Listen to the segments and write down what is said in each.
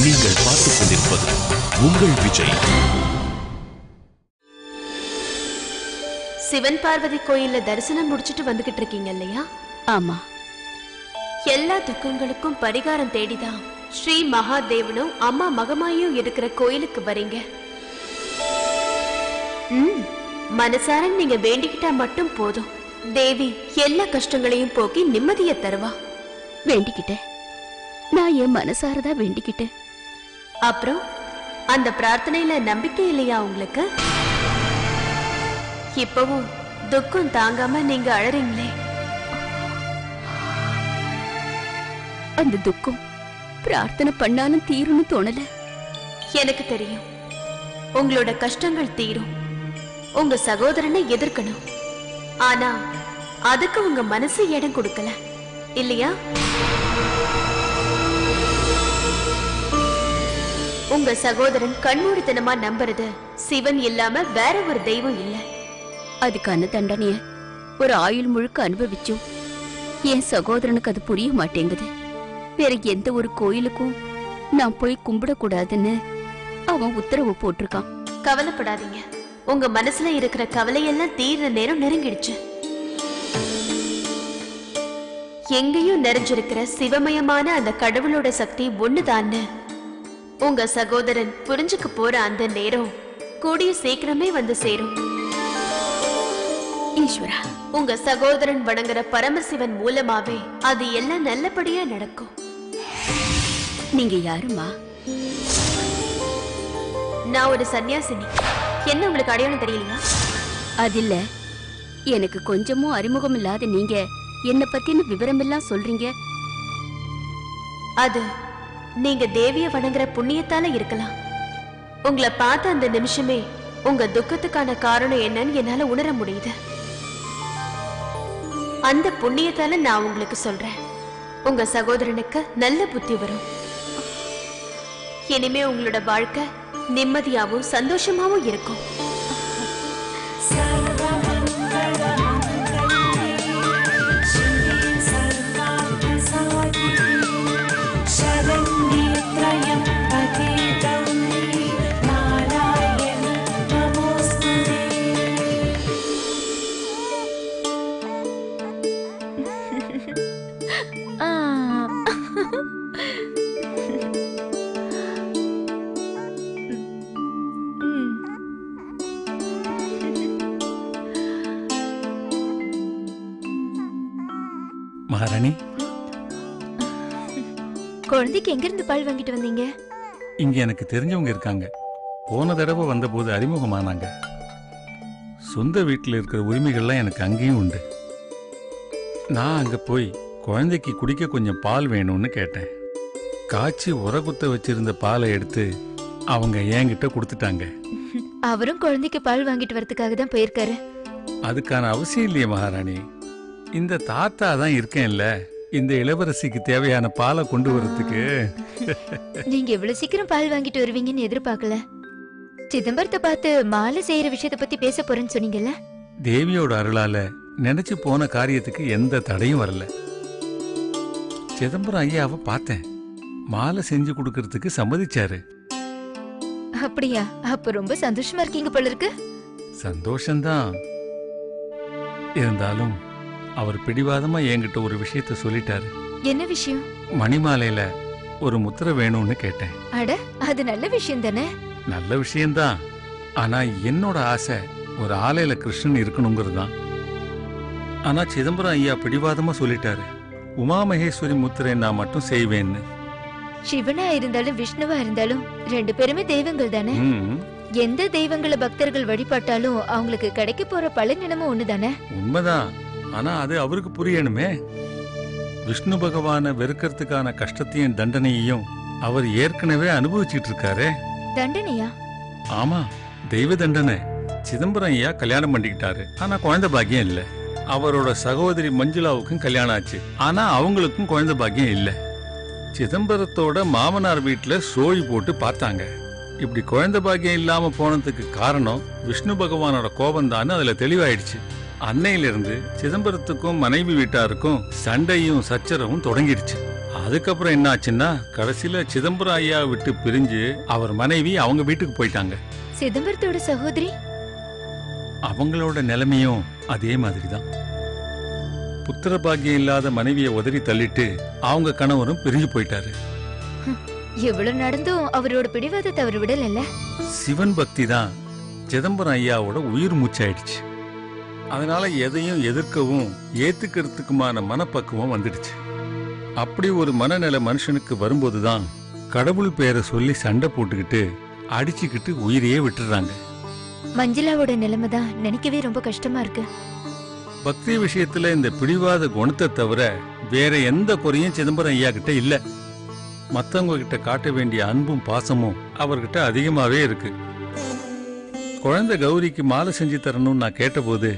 நீங்கள் பார்த்துக் கொண்டிருப்பது உங்கள் விஜய். சிவன் பார்வதி கோயில்ல தரிசனம் முடிச்சிட்டு வந்துகிட்டு இருக்கீங்க இல்லையா? ஆமா. எல்லா துக்கங்களுக்கும் பரிகாரம் தேடிதான் ஸ்ரீ மகாதேவனும் அம்மா மகமாயும் இருக்கிற கோயிலுக்கு வரீங்க. மனசார நீங்க வேண்டிக்கிட்டா மட்டும் போதும், தேவி எல்லா கஷ்டங்களையும் போக்கி நிம்மதியை தருவா. வேண்டிக்கிட்டேன், நான் என் மனசாரதா வேண்டிக்கிட்டேன். அப்புறம் அந்த பிரார்த்தனையில நம்பிக்கை இல்லையா உங்களுக்கு? இப்பவும் துக்கம் தாங்காம நீங்க அழறீங்களே. அந்த துக்கம் பிரார்த்தனை பண்ணாலும் தீரும்னு தோணல. எனக்கு தெரியும், உங்களோட கஷ்டங்கள் தீரும். உங்க சகோதரனை எதிர்க்கணும், ஆனா அதுக்கு உங்க மனசு இடம் கொடுக்கல இல்லையா? உங்க சகோதரன் கண்மூடித்தனமா நம்புறது சிவன் இல்லாம வேற ஒரு தெய்வம் இல்ல. அதுக்கான தண்டனைய ஒரு ஆயுள் முழுக்க அனுபவிச்சும் என் சகோதரனுக்கு அது புரிய மாட்டேங்குது. வேற எந்த ஒரு கோயிலுக்கும் நான் போய் கும்பிடக்கூடாதுன்னு அவன் உத்தரவு போட்டிருக்கான். கவலைப்படாதீங்க, உங்க மனசுல இருக்கிற கவலையெல்லாம் தீர்ற நேரம் நெருங்கிடுச்சு. எங்கேயும் நிறைஞ்சிருக்கிற சிவமயமான அந்த கடவுளோட சக்தி ஒண்ணுதான்னு உங்க சகோதரன் புரிஞ்சுக்க போற அந்த நேரம் கூடிய சீக்கிரமே வந்து சேரும். ஈஸ்வரா, உங்க சகோதரன் வணங்குற பரமசிவன் மூலமாவே அது எல்லாம் நல்லபடியா நடக்கும். நீங்க யாருமா? நான் ஒரு சன்னியாசினி. என்ன உங்களுக்கு அடையாளம் தெரியலையா? அதில்ல, எனக்கு கொஞ்சமும் அறிமுகம் இல்லாத நீங்க என்ன பத்தின விவரம் எல்லாம் சொல்றீங்க. அது நீங்க தேவிய வணங்குற புண்ணியத்தால இருக்கலாம். உங்களை பார்த்த அந்த நிமிஷமே உங்க துக்கத்துக்கான காரணம் என்னன்னு என்னால உணர முடியுது. அந்த புண்ணியத்தால நான் உங்களுக்கு சொல்றேன், உங்க சகோதரனுக்கு நல்ல புத்தி வரும். இனிமே உங்களோட வாழ்க்கை நிம்மதியாவும் சந்தோஷமாவும் இருக்கும். மகாராணி, குழந்தைக்கு எங்க இருந்து பால் வாங்கிட்டு வந்தீங்க? இங்க எனக்கு தெரிஞ்சவங்க இருக்காங்க. போன தடவை வந்தபோது அறிமுகமானாங்க. சொந்த வீட்டில் இருக்கிற உரிமைகள்லாம் எனக்கு அங்கேயும் உண்டு. நான் அங்க போய் குழந்தைக்கு குடிக்க கொஞ்சம் பால் வேணும்னு கேட்டேன். காய்ச்சி உரகுத்த வச்சிருந்த பாலை எடுத்து அவங்க என்கிட்ட கொடுத்துட்டாங்க. அவரும் குழந்தைக்கு பால் வாங்கிட்டு வரதுக்காக தான் போயிருக்காரு. அதுக்கான அவசியம் இல்லையே மகாராணி. இந்த தாத்தா தான் இருக்கேன்ல, இந்த இளவரசிக்கு தேவையான பாலை கொண்டு வரதுக்கு. நீங்க இவ்வளவு சீக்கிரம் பால் வாங்கிட்டு வருவீங்கன்னு எதிர்பார்க்கல. சிதம்பரத்தை பார்த்து மாலை செய்யற விஷயத்தை பத்தி பேச போறேன்னு சொன்னீங்கல்ல. தேவியோட அருளால நினைச்சு போன காரியத்துக்கு எந்த தடையும் வரல. சிதம்பரம் ஐயாவை பார்த்தேன், மாலை செஞ்சு கொடுக்கறதுக்கு சம்மதிச்சாரு. அப்படியா? அப்ப ரொம்ப சந்தோஷமா இருக்கீங்க போல இருக்கு. சந்தோஷம்தான். இருந்தாலும் அவர் பிடிவாதமா என்கிட்ட ஒரு விஷயத்த சொல்லிட்டாரு. என்ன விஷயம்? மணிமாலையில ஒரு முத்திரை வேணும்னு கேட்டேன். அட, அது நல்ல விஷயம் தானே. நல்ல விஷயம்தான். ஆனா என்னோட ஆசை ஒரு ஆலையில கிருஷ்ணன் இருக்கணுங்கிறதுதான். ஆனா சிதம்பரம் ஐயா பிடிவாதமா சொல்லிட்டாரு, உமா மகேஸ்வரி முத்திரை நான் மட்டும் செய்வேன்னு. சிவனா இருந்தாலும் விஷ்ணுவா இருந்தாலும் ரெண்டு பேருமே தெய்வங்கள் தானே. எந்த தெய்வங்களை பக்தர்கள் வழிபட்டாலும் அவங்களுக்கு கிடைக்க போற பலன் என்னமோ ஒண்ணுதானே. உண்மைதான். ஆனா அது அவருக்கு புரியணுமே. விஷ்ணு பகவான வெறுக்கிறதுக்கான கஷ்டத்தையும் தண்டனையையும் அவர் ஏற்கனவே அனுபவிச்சுட்டு இருக்காரு. தண்டனையா? ஆமா, தெய்வ தண்டனை. சிதம்பரம் ஐயா கல்யாணம் பண்ணிக்கிட்டாரு, ஆனா குழந்தை பாக்கியம் இல்ல. அவரோட சகோதரி மஞ்சுளாவுக்கும் கல்யாணம் ஆச்சு, ஆனா அவங்களுக்கும் குழந்தை பாக்கியம் இல்ல. சிதம்பரத்தோட மாமனார் வீட்டுல சோழி போட்டு பார்த்தாங்க. இப்படி குழந்தை பாக்கியம் இல்லாம போனதுக்கு காரணம் விஷ்ணு பகவானோட கோபம்தான் அதுல தெளிவாயிடுச்சு. அன்னையிலிருந்து சிதம்பரத்துக்கும் மனைவி வீட்டாருக்கும் சண்டையும் சச்சரவும் தொடங்கிடுச்சு. அதுக்கப்புறம் என்ன ஆச்சுன்னா கடைசியில சிதம்பரம் ஐயா விட்டு பிரிஞ்சு அவர் மனைவி அவங்க வீட்டுக்கு போயிட்டாங்க. சிதம்பரத்தோட சகோதரி அவங்களோட நிலைமையும் அதே மாதிரிதான். புத்திர பாக்கியம் இல்லாத மனைவியை உதறி தள்ளிட்டு அவங்க கணவரும் பிரிஞ்சு போயிட்டாரு. எவ்வளவு நடந்தும் அவரோட பிடிவாதத்தை அவர் விடல. சிவன் பக்தி தான் சிதம்பரம் ஐயாவோட உயிர் மூச்சாயிடுச்சு. அதனால எதையும் எதிர்க்கவும் ஏத்துக்கிறதுக்குமான மனப்பக்குவம் வந்துடுச்சு. அப்படி ஒரு மனநிலை மனுஷனுக்கு வரும்போதுதான் கடவுள் பேரை சொல்லி சண்டை போட்டுக்கிட்டு அடிச்சுக்கிட்டு உயிரையே விட்டுறாங்க. மஞ்சுளாவோட நிலைமை தான் நினைக்கவே ரொம்ப கஷ்டமா இருக்கு. பக்தி விஷயத்துல இந்த பிடிவாத குணத்தை தவிர வேற எந்த குறையும் சிதம்பரம் ஐயா கிட்ட இல்ல. மத்தவங்க கிட்ட காட்ட வேண்டிய அன்பும் பாசமும் அவர்கிட்ட அதிகமாவே இருக்கு. குழந்தை கௌரிக்கு மாலை செஞ்சு தரணும்னு நான் கேட்டபோது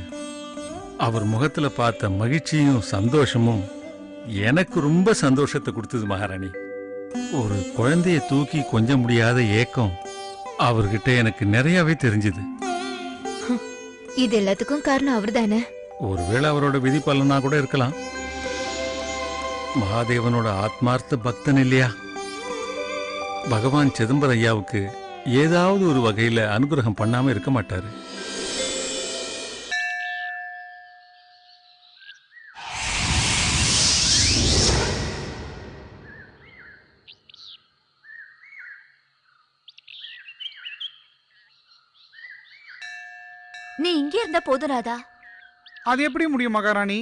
அவர் முகத்துல பார்த்த மகிழ்ச்சியும் சந்தோஷமும் எனக்கு ரொம்ப சந்தோஷத்தை கொடுத்தது மகாராணி. ஒரு குழந்தைய தூக்கி கொஞ்ச முடியாத ஏக்கம் அவர்கிட்ட எனக்கு நிறையவே தெரிஞ்சது. இது எல்லாத்துக்கும் காரணம் அவர்தானே? ஒருவேளை அவரோட விதி பலனா கூட இருக்கலாம். மகாதேவனோட ஆத்மார்த்த பக்தன் இல்லையா? பகவான் சிதம்பரம் ஐயாவுக்கு ஏதாவது ஒரு வகையில அனுகிரகம் பண்ணாம இருக்க மாட்டாரு. நீ இங்கே இருந்தா போதும் ராதா. அது எப்படி முடியும் மகாராணி?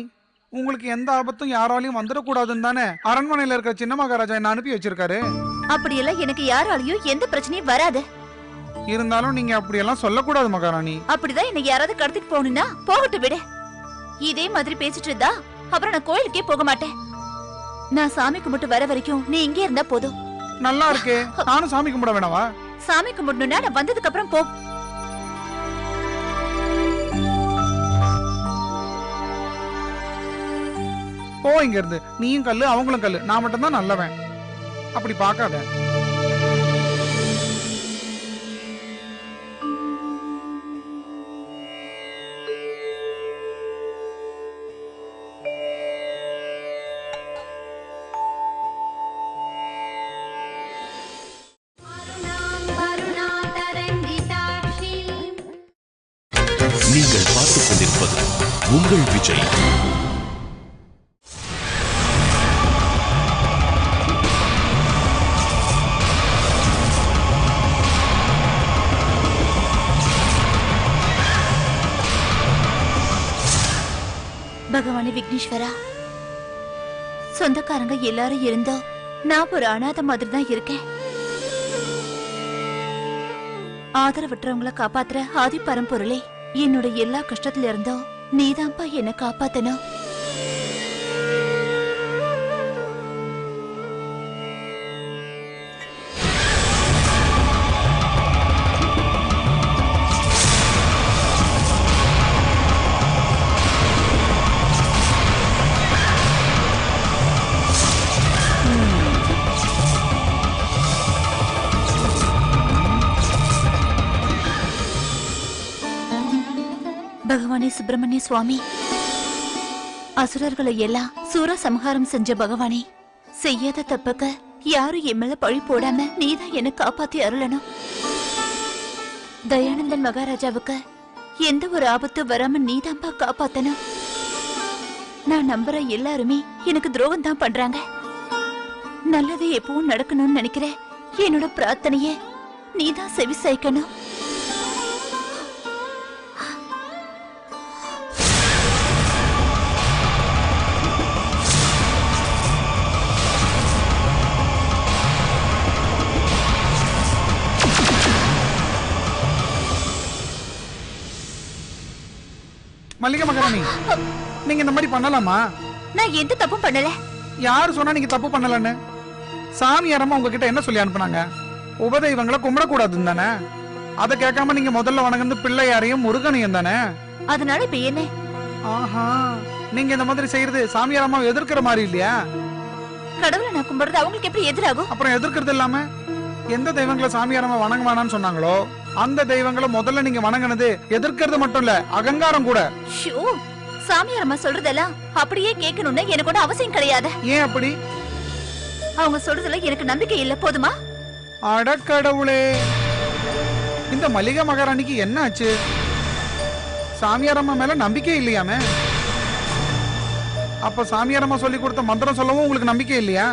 உங்களுக்கு எந்த ஆபத்தும் யாராலையும் வந்துடக்கூடாதுன்னு தானே அரண்மனையில இருக்கிற சின்ன மகாராஜா என்ன அனுப்பி வச்சிருக்காரு. அப்படியெல்லாம் எனக்கு யாராலையும் எந்த பிரச்சனையும் வராது. இருந்தாலும் நீங்க அப்படியெல்லாம் சொல்லக்கூடாது மகாராணி. அப்படிதான் என்ன யாராவது கடத்திட்டு போகணும்னா போகட்டு விடு. இதே மாதிரி பேசிட்டு இருந்தா அப்புறம் நான் கோயிலுக்கே போக மாட்டேன். நான் சாமி கும்பிட்டு வர வரைக்கும் நீ இங்கே இருந்தா போதும். நல்லா இருக்கே, நானும் சாமி கும்பிட வேணாவா? சாமி கும்பிடணும்னா நான் வந்ததுக்கு அப்புறம் போ. போ இங்க இருந்து. நீயும் கல்லு அவங்களும் கல்லு, நான் மட்டும் தான் நல்லவன். அப்படி பார்க்காத. நீங்கள் பார்த்துக் கொண்டிருப்பது உங்கள் விஜய். பகவானே விக்னேஸ்வரா, சொந்தக்காரங்க எல்லாரும் இருந்தோ நான் ஒரு அனாதை மாதிரி தான் இருக்கேன். ஆதரவற்றவங்களை காப்பாத்துற ஆதி பரம்பொருளே, என்னோட எல்லா கஷ்டத்துல இருந்தோ நீதான்ப்பா என்ன காப்பாத்தணும். பகவானே சுப்பிரமணிய சுவாமி, அசுரர்களை எல்லாம் சூர சம்ஹாரம் செஞ்ச பகவானே, செய்யாத தப்புக்க யாரும் என் மேல பழி போடாம நீதான் என்ன காப்பாத்தி அருளணும். தயானந்தன் மகாராஜாவுக்கு எந்த ஒரு ஆபத்து வராம நீதான்பா காப்பாத்தணும். நான் நம்புற எல்லாருமே எனக்கு துரோகம் தான் பண்றாங்க. நல்லது எப்பவும் நடக்கணும்னு நினைக்கிறேன். என்னோட பிரார்த்தனைய நீதான் செவி சாய்க்கணும். மல்லிகை மகாராணி, நீங்க இந்த மாதிரி பண்ணலாமா? நான் எந்த தப்பும் பண்ணல. யாரு சொன்னா நீங்க தப்பு பண்ணலன்னு? சாமியாரம்மா உங்ககிட்ட என்ன சொல்லி அனுப்புனாங்க? உபதெய்வங்களை கும்பிடக்கூடாதுன்னு தானே? அதை கேட்காம நீங்க முதல்ல வணங்குறது பிள்ளையாரையும் முருகனையும் தானே? அதனால இப்ப என்ன? ஆஹா, நீங்க இந்த மாதிரி செய்யறது சாமியாரம்மா எதிர்க்கிற மாதிரி இல்லையா? கடவுளை நான் கும்பிடுறது அவங்களுக்கு எப்படி எதிராகும்? அப்புறம் எதிர்க்கிறது இல்லாம எந்த தெய்வங்களை சாமியாரம்மா வணங்க வேணாம்னு சொன்னாங்களோ அந்த தெய்வங்களை முதல்ல நீங்க வணங்கினது எதிர்க்கிறது மட்டும் இல்ல, அகங்காரம் கூட. சாமியாரம்மா சொல்றதெல்லாம் அப்படியே கேட்கணும்னு எனக்கு கூட அவசியம் கிடையாது. ஏன் அப்படி? அவங்க சொல்றதுல எனக்கு நம்பிக்கை இல்ல, போதுமா? அடக்கடவுளே, இந்த மல்லிகா மகாராணிக்கு என்ன ஆச்சு? சாமியாரம்மா மேல நம்பிக்கை இல்லையாமே? அப்ப சாமியாரம்மா சொல்லி கொடுத்த மந்திரம் சொல்லவும் உங்களுக்கு நம்பிக்கை இல்லையா?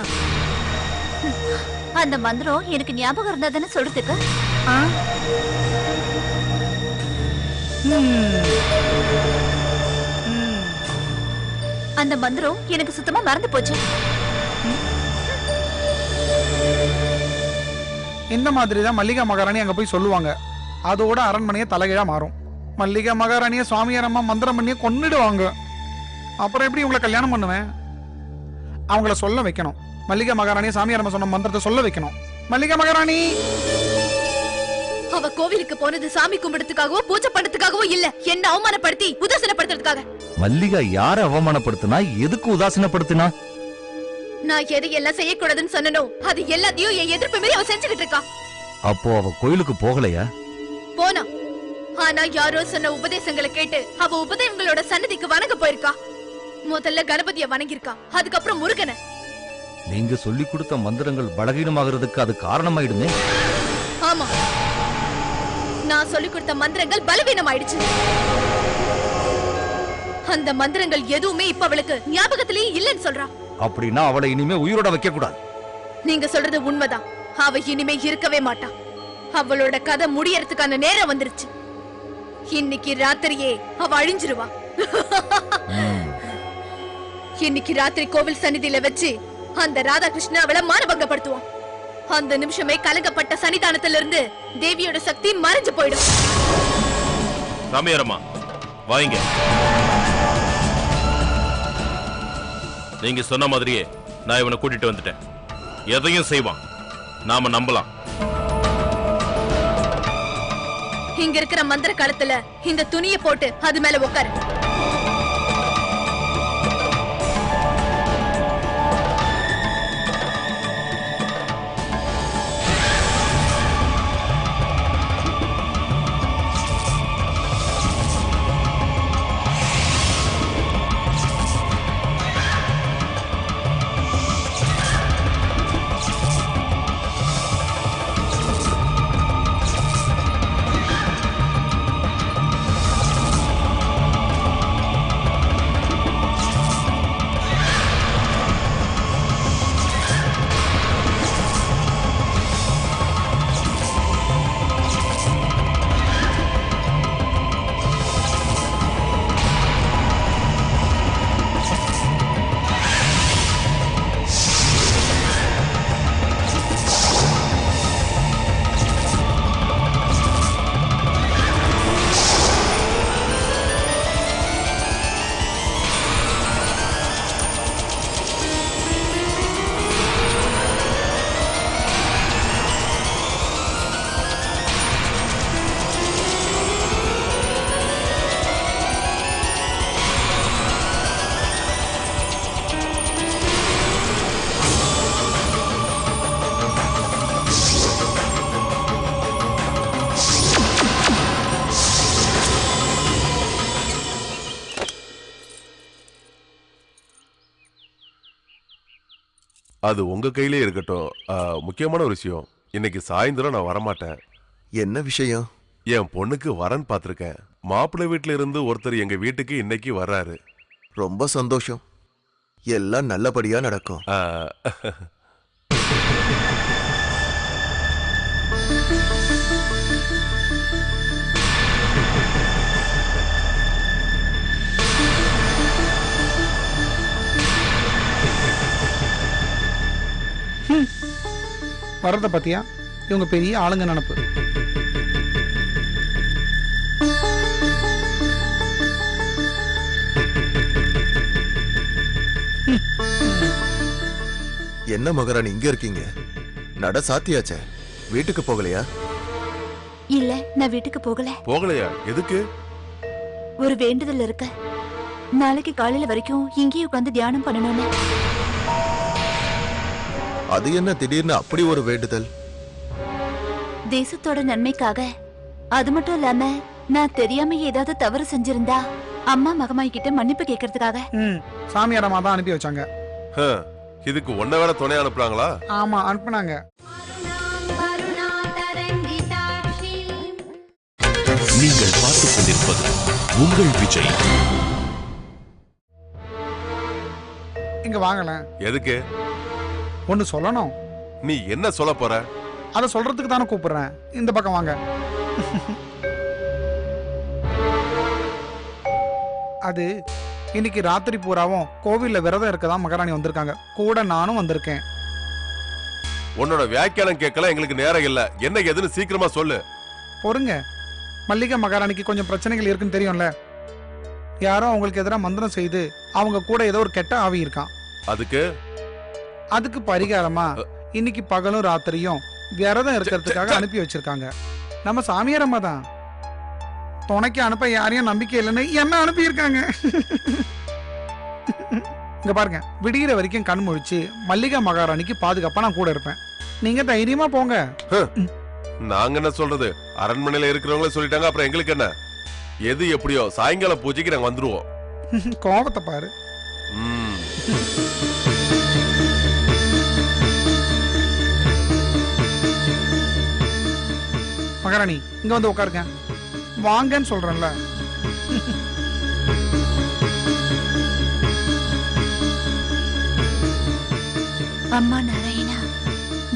அந்த மந்திரம் எனக்கு ஞாபகம் இருந்தா தானே சொல்றதுக்கு. ஆ? அந்த மந்திரம் எனக்கு சுத்தமா மறந்து போச்சு. இந்த மாதிரி தான் மல்லிகா மகாராணி அங்க போய் சொல்லுவாங்க. அதோட அரண்மனையை தலைகீழா மாறும். மல்லிகா மகாராணிய சுவாமியாரம்மா மந்திரம் பண்ணிய கொன்னுடுவாங்க. அப்புறம் எப்படி உங்களை கல்யாணம் பண்ணுவேன்? அவங்கள சொல்ல வைக்கணும். மல்லிகா மகாராணிய சாமியாரம்மா சொன்ன மந்திரத்தை சொல்ல வைக்கணும். மல்லிகா மகாராணி, அவ கோவிலுக்கு போனது சாமி கும்பிடுறதுக்காகவோ பூஜை பண்றதுக்காகவோ இல்ல, என்ன அவமானப்படுத்தி உதாசீனப்படுத்துறதுக்காக. மல்லிகா யார அவமானப்படுத்தினா, எதுக்கு உதாசீனப்படுத்தினா? நான் எதையெல்லாம் செய்யக்கூடாதுன்னு சொன்னனோ அது எல்லாத்தையும் என் எதிர்ப்பு மீறி அவ செஞ்சுக்கிட்டு இருக்கா. அப்போ அவ கோயிலுக்கு போகலையா? போனா, ஆனா யாரோ சொன்ன உபதேசங்களை கேட்டு அவ உபதேவங்களோட சன்னதிக்கு வணங்க போயிருக்கா. முதல்ல கணபதிய வணங்கிருக்கா, அதுக்கப்புறம் முருகனை. நீங்க சொல்லி கொடுத்த மந்திரங்கள் பலகீனமாகிறதுக்கு அது காரணமாயிடுமே. ஆமா, நான் சொல்லி கொடுத்த மந்திரங்கள் பலவீனம் ஆயிடுச்சு. அந்த மந்திரங்கள் எதுவுமே இப்ப அவளுக்கு ஞாபகத்திலேயே இல்லைன்னு சொல்றா. அப்படின்னா அவளை இனிமே உயிரோட வைக்க கூடாது. நீங்க சொல்றது உண்மைதான். அவ இனிமே இருக்கவே மாட்டா. அவளோட கதை முடியறதுக்கான நேரம் வந்துருச்சு. இன்னைக்கு ராத்திரியே அவ அழிஞ்சிருவா. இன்னைக்கு ராத்திரி கோவில் சன்னிதியில வச்சு அந்த ராதாகிருஷ்ண அவளை மானபங்கப்படுத்துவான். அந்த நிமிஷமே கலங்கப்பட்ட சன்னிதானத்துல இருந்து தேவியோட சக்தி மறைஞ்சு போயிடும். சாமியாரம்மா வாங்க. நீங்க சொன்ன மாதிரியே நான் இவனை கூட்டிட்டு வந்துட்டேன். எதையும் செய்வான், நாம நம்பலாம். இங்க இருக்கிற மந்திர காலத்துல இந்த துணியை போட்டு அது மேல உட்காரு. அது உங்க கையிலே இருக்கட்டும். முக்கியமான ஒரு விஷயம், இன்னைக்கு சாயந்தரம் நான் வரமாட்டேன். என்ன விஷயம்? என் பொண்ணுக்கு வரன் பார்த்திருக்கேன். மாப்பிள்ளை வீட்டுல இருந்து ஒருத்தர் எங்க வீட்டுக்கு இன்னைக்கு வர்றாரு. ரொம்ப சந்தோஷம். எல்லாம் நல்லபடியா நடக்கும். வரத பத்தியா? இவங்க பெரிய ஆளுங்க நினப்பு. என்ன மகாராணி இங்க இருக்கீங்க? நட சாத்தியாச்சே, வீட்டுக்கு போகலையா? இல்ல, நான் வீட்டுக்கு போகல. போகலையா? எதுக்கு? ஒரு வேண்டுதல் இருக்க. நாளைக்கு காலையில வரைக்கும் இங்கேயே உட்கார்ந்து தியானம் பண்ணணும்னு. அது என்ன திடீர்னு அப்படி ஒரு வேண்டுதல்? தேசத்தோட நன்மைக்காக. அது மட்டும் இல்லாம நான் தெரியாம ஏதாவது தவறு செஞ்சிருந்தா அம்மா மகமாய் கிட்ட மன்னிப்பு கேட்கறதுக்காக. சாமியாரம்மா தான் அனுப்பி வச்சாங்க. இதுக்கு ஒன்ன வேற துணை அனுப்புறாங்களா? ஆமா அனுப்புனாங்க. நீங்கள் பார்த்துக் கொண்டிருப்பது உங்கள் விஜய். இங்க வாங்கல. எதுக்கு? ஒன்னு சொல்லணும். நீ என்ன சொல்ல போற? அத சொல்றதுக்கு தானே கூப்பிடுறேன். இந்த பக்கம் வாங்க. அது இன்னைக்கு ராத்திரி பூராவும் கோவில்ல விரதம் இருக்கதான் மகாராணி வந்திருக்காங்க. கூட நானும் வந்திருக்கேன். உன்னோட வியாக்கியானம் கேட்கல, எங்களுக்கு நேரம் இல்ல. என்ன எதுன்னு சீக்கிரமா சொல்லு. பொறுங்க. மல்லிகை மகாராணிக்கு கொஞ்சம் பிரச்சனைகள் இருக்குன்னு தெரியும்ல. யாரோ அவங்களுக்கு எதிராக மந்திரம் செய்து அவங்க கூட ஏதோ ஒரு கெட்ட ஆவி இருக்கான். அதுக்கு பரிகாரமா இன்னைக்கு பகலும் ராத்திரியும் விரதம் இருக்கிறதுக்காக அனுப்பி வச்சிருக்காங்க. நம்ம சாமியார் அம்மா தான். துணைக்கு அனுப்ப யாரையும் நம்பிக்கை இல்லைன்னு என்ன அனுப்பி இருக்காங்க. இங்க பாருங்க, விடிகிற வரைக்கும் கண் முழிச்சு மல்லிகா மகாராணிக்கு பாதுகாப்பா நான் கூட இருப்பேன். நீங்க தைரியமா போங்க. நாங்க என்ன சொல்றது? அரண்மனையில இருக்கிறவங்களே சொல்லிட்டாங்க, அப்புறம் எங்களுக்கு என்ன? எது எப்படியோ சாயங்காலம் பூஜைக்கு நாங்க வந்துருவோம். கோபத்தை பாரு. மகாராணி இங்க வந்து உட்காருங்க. வாங்கன்னு சொல்றேன்ல. அம்மா நாராயணா,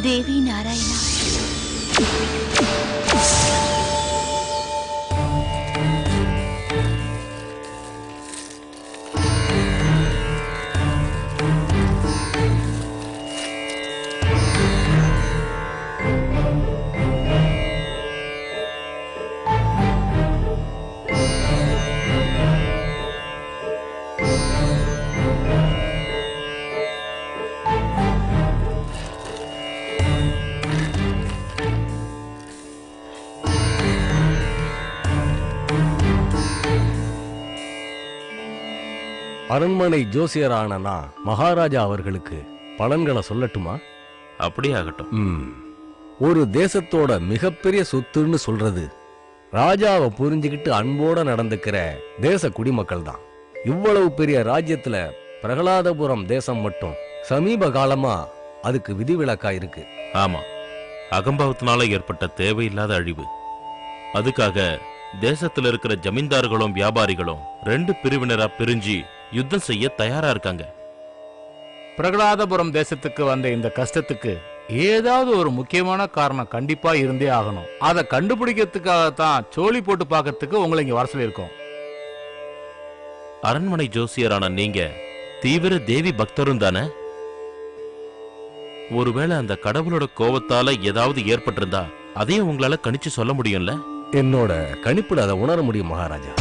தேவி நாராயணா. அரண்மனை ஜோசியரானா மகாராஜா அவர்களுக்கு பலன்களை சொல்லட்டுமா? அப்படியே ஆகட்டும். ஒரு தேசத்தோட மிகப்பெரிய சொத்துன்னு சொல்றது ராஜாவை புரிஞ்சுக்கிட்டு அன்போட நடந்துக்கிற தேச குடிமக்கள் தான். இவ்வளவு பெரிய ராஜ்யத்துல பிரகலாதபுரம் தேசம் மட்டும் சமீப காலமா அதுக்கு விதிவிலக்கா இருக்கு. ஆமா, அகம்பாவத்தினால ஏற்பட்ட தேவையில்லாத அழிவு. அதுக்காக தேசத்துல இருக்கிற ஜமீன்தார்களும் வியாபாரிகளும் 2 பிரிவினரா பிரிஞ்சு யுத்தம் செய்ய தயாரா இருக்காங்க. பிரகலாதபுரம் தேசத்துக்கு வந்த இந்த கஷ்டத்துக்கு ஏதாவது ஒரு முக்கியமான காரணம் கண்டிப்பா இருந்தே ஆகணும். அதை கண்டுபிடிக்கிறதுக்காகத்தான் சோழி போட்டு பார்க்கறதுக்கு உங்களை இங்க வர சொல்லியிருக்கோம். அரண்மனை ஜோசியரான நீங்க தீவிர தேவி பக்தரும் தானே? ஒருவேளை அந்த கடவுளோட கோபத்தால ஏதாவது ஏற்பட்டிருந்தா அதையும் உங்களால கணிச்சு சொல்ல முடியும்ல? என்னோட கணிப்புல அதை உணர முடியும் மகாராஜா.